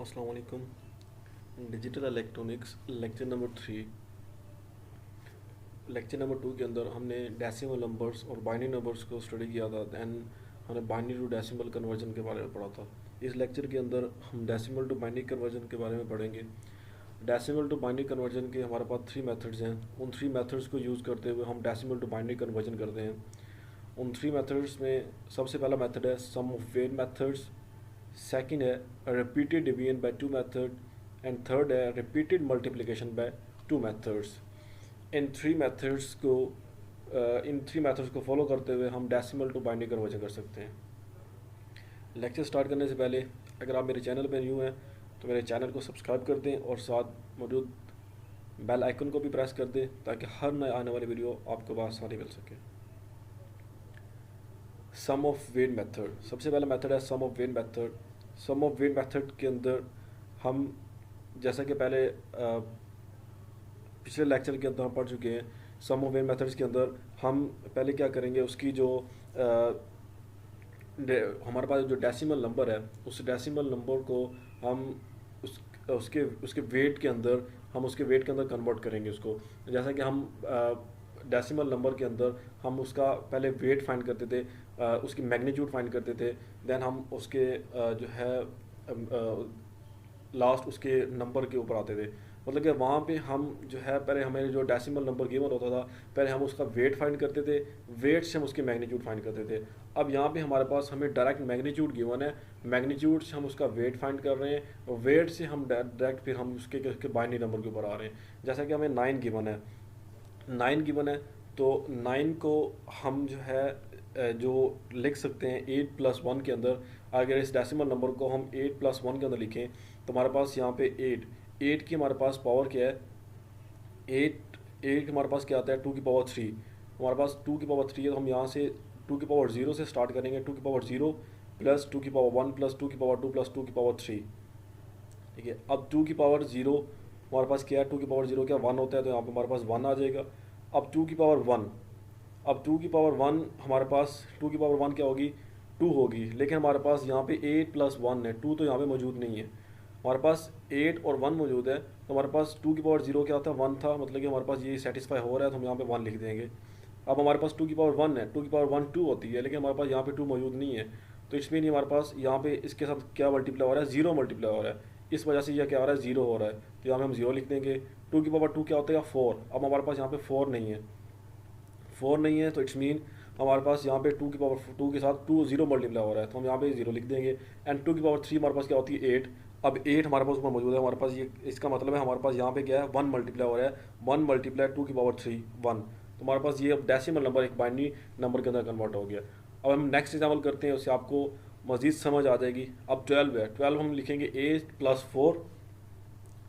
अस्सलाम वालेकुम। Digital electronics lecture number 3। Lecture number 2 के अंदर हमने डेसिमल नंबर्स और बाइनरी नंबर्स को स्टडी किया था। दैन हमने बाइनरी टू डेसिमल कन्वर्जन के बारे में पढ़ा था। इस लेक्चर के अंदर हम डेसिमल टू बाइनरी कन्वर्जन के बारे में पढ़ेंगे। डेसिमल टू बाइनरी कन्वर्जन के हमारे पास 3 मेथड्स हैं। उन 3 मेथड्स को यूज़ करते हुए हम डेसिमल टू बाइनरी कन्वर्जन करते हैं। उन 3 मेथड्स में सबसे पहला मेथड है sum of weight methods, second है repeated division by 2 method and third है रिपीटेड मल्टीप्लिकेशन बाय 2 मेथड्स। इन थ्री मेथड्स को फॉलो करते हुए हम डेसिमल टू बाइनरी कन्वर्जन कर सकते हैं। लेक्चर स्टार्ट करने से पहले अगर आप मेरे चैनल पर न्यू हैं तो मेरे चैनल को सब्सक्राइब कर दें और साथ मौजूद बेल आइकन को भी प्रेस कर दें ताकि हर नए आने वाली वीडियो आपको आसानी मिल सके। सम ऑफ वेट मेथड, सबसे पहला मेथड है sum of weight method. Sum of weight method के अंदर हम जैसा कि पहले पिछले लेक्चर के अंदर हम पढ़ चुके हैं, सम ऑफ वेट मेथड्स के अंदर हम पहले क्या करेंगे, उसकी जो हमारे पास जो डेसिमल नंबर है उस डेसिमल नंबर को हम उसके वेट के अंदर कन्वर्ट करेंगे उसको। जैसा कि हम डेसिमल नंबर के अंदर हम उसका पहले वेट फाइंड करते थे, उसकी मैग्नीट्यूड फाइंड करते थे, देन हम उसके जो है लास्ट उसके नंबर के ऊपर आते थे। मतलब कि वहाँ पे हम जो है पहले हमें जो डेसिमल नंबर गिवन होता था पहले हम उसका वेट फाइंड करते थे, वेट से हम उसकी मैग्नीट्यूड फाइंड करते थे। अब यहाँ पे हमारे पास हमें डायरेक्ट मैग्नीट्यूड गिवन है, मैग्नीट्यूड से हम उसका वेट फाइंड कर रहे हैं और वेट से हम डायरेक्ट फिर हम उसके बाइनरी नंबर के ऊपर आ रहे हैं। जैसा कि हमें 9 गिवन है तो 9 को हम जो है जो लिख सकते हैं 8 + 1 के अंदर। अगर इस डेसिमल नंबर को हम 8 + 1 के अंदर लिखें तो हमारे पास यहाँ पे 8 की हमारे पास पावर क्या है, 8 हमारे पास क्या आता है 2 की पावर 3। हमारे पास 2 की पावर 3 है तो हम यहाँ से 2 की पावर 0 से स्टार्ट करेंगे, 2 की पावर 0 प्लस 2 की पावर 1 प्लस 2 की पावर 2 प्लस 2 की पावर 3। ठीक है, अब 2 की पावर 0 हमारे पास क्या है, 2 की पावर 0 क्या 1 होता है तो यहाँ पे हमारे पास 1 आ जाएगा। अब 2 की पावर 1, अब 2 की पावर 1 हमारे पास 2 की पावर 1 क्या होगी 2 होगी, लेकिन हमारे पास यहाँ पे 8 + 1 है, 2 तो यहाँ पे मौजूद नहीं है। हमारे पास 8 और 1 मौजूद है तो हमारे पास 2 की पावर 0 क्या था 1 था, मतलब कि हमारे पास ये सेटिस्फाई हो रहा है तो हम यहाँ पे 1 लिख देंगे। अब हमारे पास 2 की पावर 1 है, 2 की पावर 1 2 होती है, लेकिन हमारे पास यहाँ पे 2 मौजूद नहीं है तो इसमें नहीं हमारे पास यहाँ पे इसके साथ क्या मल्टीप्लाई हो रहा है 0 मल्टीप्लाई हो रहा है, इस वजह से यह क्या हो रहा है 0 हो रहा है तो यहाँ पे हम 0 लिख देंगे। 2 की पावर 2 क्या होता है 4, अब हमारे पास यहाँ पे 4 नहीं है तो इट्स मीन हमारे पास यहाँ पे 2 की पावर 2 के साथ 2 0 मल्टीप्लाई हो रहा है तो हम यहाँ पे 0 लिख देंगे। एंड 2 की पावर 3 हमारे पास क्या होती है 8, अब 8 हमारे पास ऊपर मौजूद है, हमारे पास ये इसका मतलब है हमारे पास यहाँ पे क्या है 1 मल्टीप्लाई हो रहा है, 1 मल्टीप्लाई 2 की पावर 3 1, तो हमारे पास ये अब डेसिमल नंबर एक बाइनरी नंबर के अंदर कन्वर्ट हो गया। अब हम नेक्स्ट एग्जाम्पल करते हैं, उससे आपको मज़ीद समझ आ जाएगी। अब 12 है, 12 हम लिखेंगे 8 + 4।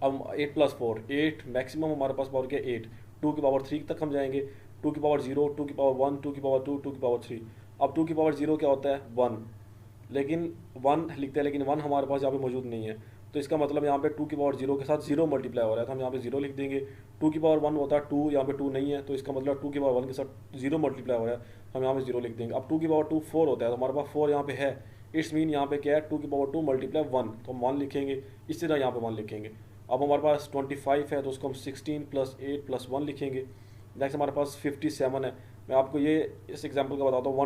अब 8 + 4 8, मैक्सिमम हमारे पास पावर क्या 8, 2 की पावर 3 तक हम जाएंगे, 2 की पावर 0, 2 की पावर 1, 2 की पावर 2, 2 की पावर 3। अब 2 की पावर 0 क्या होता है 1, लेकिन 1 लिखते हैं लेकिन 1 हमारे पास यहाँ पे मौजूद नहीं है तो इसका मतलब यहाँ पे 2 की पावर 0 के साथ 0 मल्टीप्लाई हो रहा है तो हम यहाँ पे 0 लिख देंगे। 2 की पावर 1 होता है 2, यहाँ पे 2 नहीं है तो इसका मतलब 2 की पावर 1 के साथ 0 मल्टीप्लाई हो रहा है, हम यहाँ पे 0 लिख देंगे। अब 2 की पावर 2 4 होता है तो हमारे पास 4 यहाँ पे है, इट्स मीन यहाँ पे क्या है 2 की पावर 2 मल्टीप्लाई 1, तो हम 1 लिखेंगे, इसी तरह यहाँ पे 1 लिखेंगे। अब हमारे पास 25 है तो उसको हम 16 + 8 + 1 लिखेंगे। नेक्स्ट हमारे पास 57 है, मैं आपको ये इस एग्जाम्पल का बताता हूँ।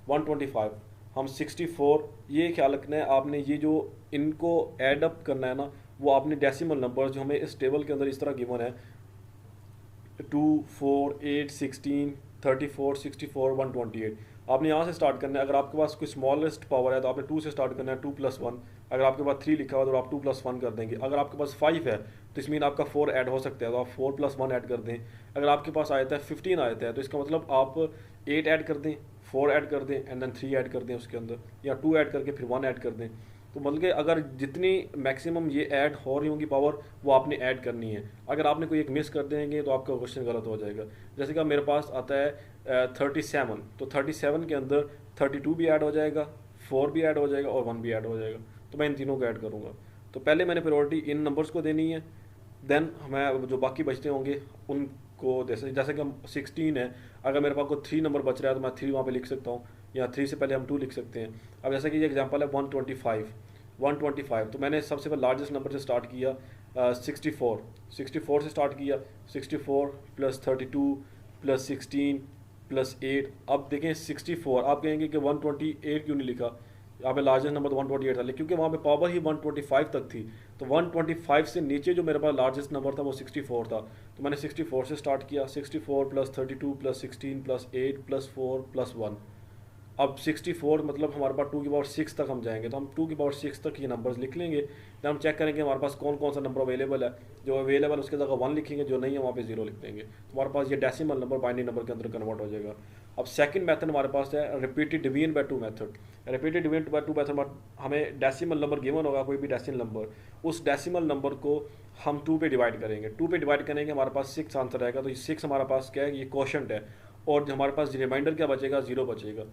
125 हम 64, ये ख्याल रखना है आपने, ये जो इनको ऐड अप करना है ना वो आपने डेसिमल नंबर जो हमें इस टेबल के अंदर इस तरह गिवन है 2 4 8 16 34 64 128, आपने यहाँ से स्टार्ट करना है। अगर आपके पास कोई स्मॉलेस्ट पावर है तो आपने 2 से स्टार्ट करना है, 2 + 1। अगर आपके पास 3 लिखा हुआ तो आप 2 + 1 कर देंगे। अगर आपके पास 5 है तो इस मीन आपका 4 ऐड हो सकता है तो आप 4 + 1 ऐड कर दें। अगर आपके पास आयता है 15 आयता है तो इसका मतलब आप 8 ऐड कर दें, 4 ऐड कर दें एंड देन 3 ऐड कर दें उसके अंदर, या 2 ऐड करके फिर 1 ऐड कर दें। तो मतलब कि अगर जितनी मैक्सिमम ये ऐड हो रही होंगी पावर वो आपने ऐड करनी है। अगर आपने कोई एक मिस कर देंगे तो आपका क्वेश्चन गलत हो जाएगा। जैसे कि मेरे पास आता है 37, तो 37 के अंदर 32 भी ऐड हो जाएगा, 4 भी ऐड हो जाएगा और 1 भी ऐड हो जाएगा, तो मैं इन तीनों को ऐड करूँगा। तो पहले मैंने प्रायोरिटी इन नंबर्स को देनी है, देन हमें जो बाकी बचते होंगे उनको जैसे कि हम 16 है, अगर मेरे पास कोई 3 नंबर बच रहा है तो मैं 3 वहाँ पे लिख सकता हूँ, या 3 से पहले हम 2 लिख सकते हैं। अब जैसे कि ये एग्जांपल है 125, 125, तो मैंने सबसे पहले लार्जेस्ट नंबर से स्टार्ट किया, 64 से स्टार्ट किया, 64 प्लस 32 प्लस 16 प्लस 8। अब देखें 64, आप कहेंगे कि 128 क्यों नहीं लिखा, यहाँ पे लार्जेस्ट नंबर तो 128 था, लेकिन क्योंकि वहाँ पे पावर ही 125 तक थी, तो 125 से नीचे जो मेरे पास लार्जेस्ट नंबर था वो 64 था, तो मैंने 64 से स्टार्ट किया, 64 plus 32 plus 16 plus 8 plus 4 plus 1। अब 64 मतलब हमारे पास 2 की पावर 6 तक हम जाएंगे, तो हम 2 की पावर 6 तक ये नंबर्स लिख लेंगे। फिर हम चेक करेंगे हमारे पास कौन कौन सा नंबर अवेलेबल है, जो अवेलेबल उसके जगह 1 लिखेंगे, जो नहीं है वहाँ पे 0 लिख देंगे, तो हमारे पास ये डेसिमल नंबर बाइनरी नंबर के अंदर कन्वर्ट हो जाएगा। अब सेकंड मेथड हमारे पास है repeated division by 2 method. Repeated division by 2 method हमें डेसिमल नंबर गिवन होगा, कोई भी डेसिमल नंबर, उस डेसिमल नंबर को हम 2 पे डिवाइड करेंगे, 2 पे डिवाइड करेंगे हमारे पास 6 आंसर आएगा, तो ये 6 हमारे पास क्या है, ये क्वोशंट है, और जो हमारे पास रिमाइंडर क्या बचेगा, 0 बचेगा,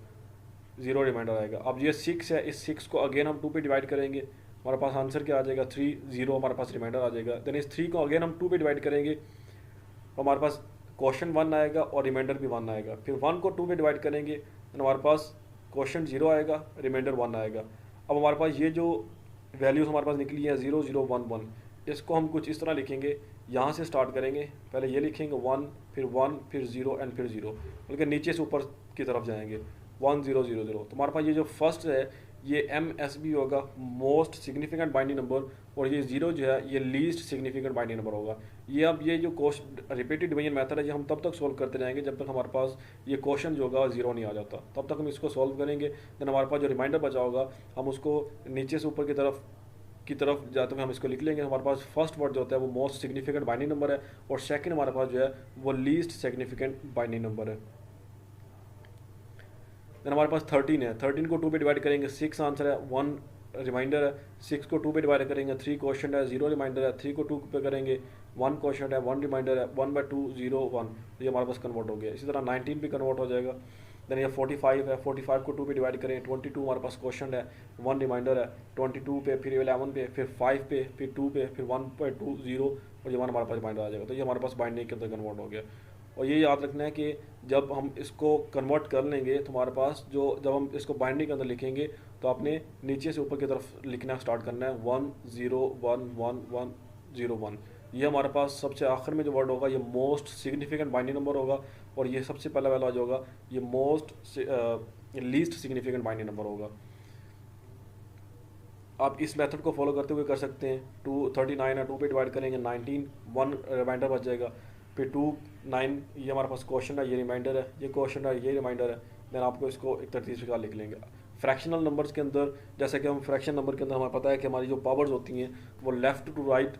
0 रिमाइंडर आएगा। अब ये 6 है, इस 6 को अगेन हम 2 पे डिवाइड करेंगे, हमारे पास आंसर क्या आ जाएगा, 3, 0 हमारे पास रिमाइंडर आ जाएगा। देन इस 3 को अगेन हम 2 पे डिवाइड करेंगे, तो हमारे पास क्वेश्चन 1 आएगा और रिमाइंडर भी 1 आएगा। फिर 1 को 2 पे डिवाइड करेंगे तो हमारे पास क्वेश्चन 0 आएगा, रिमाइंडर 1 आएगा। अब हमारे पास ये जो वैल्यूज़ हमारे पास निकली है 0 0 1 1, इसको हम कुछ इस तरह लिखेंगे, यहाँ से स्टार्ट करेंगे, पहले ये लिखेंगे 1 फिर 0 एंड फिर 0, बल्कि नीचे से ऊपर की तरफ जाएंगे 1 0 0 0। तो हमारे पास ये जो फर्स्ट है ये MSB होगा, मोस्ट सिग्निफिकेंट बाइनरी नंबर, और ये 0 जो है ये लीस्ट सिग्निफिकेंट बाइनरी नंबर होगा। ये अब ये जो रिपीटेड डिवीजन मेथड है ये हम तब तक सॉल्व करते जाएंगे जब तक हमारे पास ये क्वेश्चन जो होगा 0 नहीं आ जाता, तब तक हम इसको सॉल्व करेंगे। देन हमारे पास जो रिमाइंडर बचा होगा हम उसको नीचे से ऊपर की तरफ जाते हुए हम इसको लिख लेंगे। हमारे पास फर्स्ट वर्ड जो होता है वो मोस्ट सिग्निफिकेंट बाइनरी नंबर है, और सेकंड हमारे पास जो है वो लीस्ट सिग्निफिकेंट बाइनरी नंबर है। देन हमारे पास 13 है, 13 को 2 पे डिवाइड करेंगे, 6 आंसर है, 1 रिमाइंडर है, 6 को 2 पे डिवाइड करेंगे, 3 क्वेश्चन है, 0 रिमाइंडर है, 3 को 2 पे करेंगे, 1 क्वेश्चन है, 1 रिमाइंडर है, 1/2 0 1, तो ये हमारे पास कन्वर्ट हो गया। इसी तरह 19 भी कन्वर्ट हो जाएगा। देन ये 45 है, 45 को 2 पे डिवाइड करें, 22 हमारे पास क्वेश्चन है, 1 रिमाइंडर है, 22 पे, फिर 11 पे, फिर 5 पे, फिर 2 पे, फिर 1/2 0, और ये हमारे पास रिमाइंडर आ जाएगा। तो ये हमारे पास बाइनरी के अंदर कन्वर्ट हो गया। और ये याद रखना है कि जब हम इसको कन्वर्ट कर लेंगे तो हमारे पास जब हम इसको बाइनरी के अंदर लिखेंगे तो आपने नीचे से ऊपर की तरफ लिखना स्टार्ट करना है, 1 0 1 1 1 0 1। ये हमारे पास सबसे आखिर में जो वर्ड होगा ये मोस्ट सिग्निफिकेंट बाइनरी नंबर होगा, और ये सबसे पहला वाला जो होगा ये most least significant binary number होगा। आप इस मेथड को फॉलो करते हुए कर सकते हैं। 39 है, 2 पे डिवाइड करेंगे, 19, 1 रिमाइंडर बच जाएगा, फिर 2 9, ये हमारे पास क्वेश्चन है, ये रिमाइंडर है, ये क्वेश्चन है, ये रिमाइंडर है। देन आपको इसको एक तरतीब से साथ लिख लेंगे। फ्रैक्शनल नंबर्स के अंदर जैसे कि हम फ्रैक्शन नंबर के अंदर हमें पता है कि हमारी जो पावर्स होती हैं वो लेफ़्ट टू राइट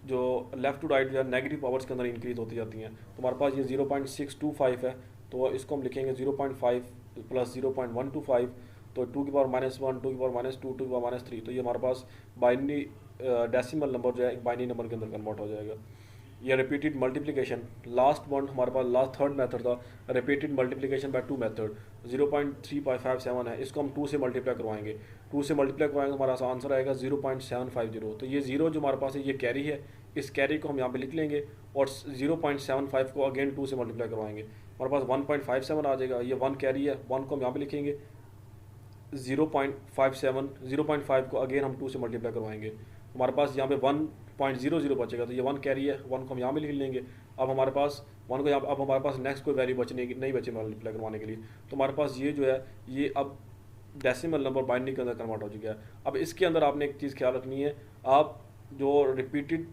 जो है नेगेटिव पावर्स के अंदर इंक्रीज होती जाती हैं। तो हमारे पास ये 0.625 है, तो इसको हम लिखेंगे 0.5 प्लस 0.125, तो 2 की पावर -1, 2 की पावर -2, 2 की पावर -3, तो ये हमारे पास बाइनरी डेसिमल नंबर जो है एक बाइनरी नंबर के अंदर कन्वर्ट हो जाएगा। ये रिपीटेड मल्टीप्लिकेशन, लास्ट वन हमारे पास लास्ट थर्ड मेथड था रिपीटेड मल्टीप्लिकेशन बाय 2 मेथड, 0.3557 है, इसको हम 2 से मल्टीप्लाई करवाएंगे, 2 से मल्टीप्लाई करवाएंगे तो हमारा आंसर आएगा 0.750। तो ये 0 जो हमारे पास है ये कैरी है, इस कैरी को हम यहाँ पे लिख लेंगे, और 0.75 को अगेन 2 से मल्टीप्लाई करवाएंगे, हमारे पास 1.57 आ जाएगा। ये 1 कैरी है, 1 को हम यहाँ पे लिखेंगे, 0.5 को अगेन हम 2 से मल्टीप्लाई करवाएंगे, हमारे पास यहाँ पे 1.00 बचेगा, तो ये 1 कैरी है, 1 को हम यहाँ पे लिख लेंगे। अब हमारे पास 1 को यहाँ, अब हमारे पास नेक्स्ट कोई वैल्यू नहीं बचे मल्टीप्लाई करवाने के लिए, तो हमारे पास ये जो है ये अब डेसिमल नंबर बाइनरी के अंदर कन्वर्ट हो चुका है। अब इसके अंदर आपने एक चीज़ ख्याल रखनी है, आप जो रिपीटेड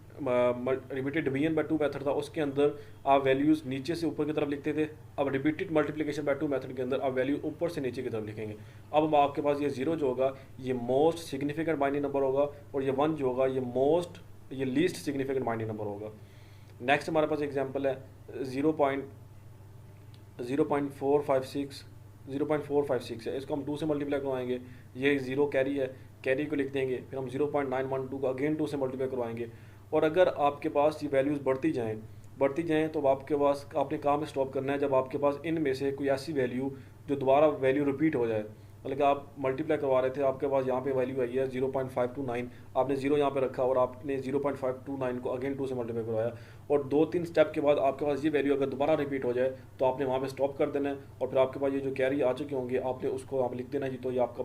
डिवीजन बाय 2 मेथड था उसके अंदर आप वैल्यूज़ नीचे से ऊपर की तरफ लिखते थे। अब रिपीटेड मल्टीप्लिकेशन बाय 2 मेथड के अंदर आप वैल्यू ऊपर से नीचे की तरफ लिखेंगे। अब आपके पास ये 0 जो होगा ये मोस्ट सिग्निफिकेंट बाइनरी नंबर होगा, और ये 1 जो होगा ये लीस्ट सिग्निफिकेंट बाइनरी नंबर होगा। नेक्स्ट हमारे पास एग्जांपल है 0.456 है, इसको हम 2 से मल्टीप्लाई करवाएंगे, ये 0 कैरी है, कैरी को लिख देंगे, फिर हम 0.912 को अगेन 2 से मल्टीप्लाई करवाएंगे। और अगर आपके पास ये वैल्यूज़ बढ़ती जाएँ तो आपके पास आपने काम स्टॉप करना है जब आपके पास इनमें से कोई ऐसी वैल्यू जो दोबारा वैल्यू रिपीट हो जाए, मतलब कि आप मल्टीप्लाई करवा रहे थे, आपके पास यहाँ पे वैल्यू आई है 0.529, आपने 0 यहाँ पे रखा और आपने 0.529 को अगेन 2 से मल्टीप्लाई करवाया, और 2-3 स्टेप के बाद आपके पास ये वैल्यू अगर दोबारा रिपीट हो जाए तो आपने वहाँ पे स्टॉप कर देना है, और फिर आपके पास ये जो कैरी आ चुके होंगे आपने उसको आप लिख देना जी, तो ये आपका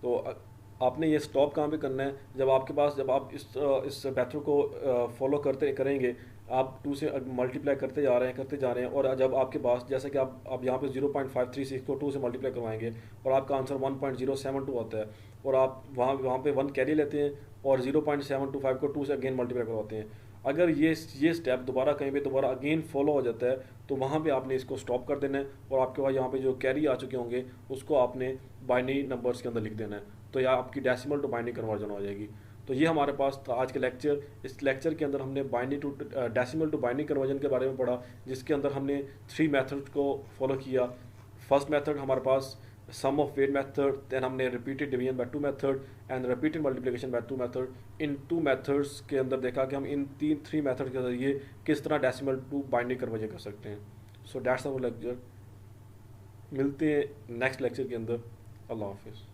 तो आपने ये स्टॉप कहाँ पे करना है, जब आपके पास, जब आप इस मेथड को फॉलो करते करेंगे, आप 2 से मल्टीप्लाई करते जा रहे हैं, और जब आपके पास, जैसे कि आप यहाँ पे 0.536 को 2 से मल्टीप्लाई करवाएंगे और आपका आंसर 1.072 आता है, और आप वहाँ पे 1 कैरी लेते हैं और 0.725 को 2 से अगेन मल्टीप्लाई करवाते हैं। अगर ये स्टेप दोबारा कहीं पे दोबारा अगेन फॉलो हो जाता है, तो वहाँ पे आपने इसको स्टॉप कर देना है, और आपके पास यहाँ पे जो कैरी आ चुके होंगे उसको आपने बाइनरी नंबर्स के अंदर लिख देना है, तो यह आपकी डेसिमल टू बाइनरी कन्वर्जन हो जाएगी। तो ये हमारे पास था आज का लेक्चर। इस लेक्चर के अंदर हमने binary to decimal to binary conversion के बारे में पढ़ा, जिसके अंदर हमने 3 मेथड्स को फॉलो किया। फर्स्ट मेथड हमारे पास सम ऑफ वेट मेथड, देन हमने repeated division by 2 method and repeated multiplication by 2 method. In 2 methods के अंदर देखा कि हम इन 3 मेथड के जरिए किस तरह डेसिमल टू बाइनरी कन्वर्जन कर सकते हैं। So that's our lecture. मिलते हैं नेक्स्ट लेक्चर के अंदर। अल्लाह हाफिज़।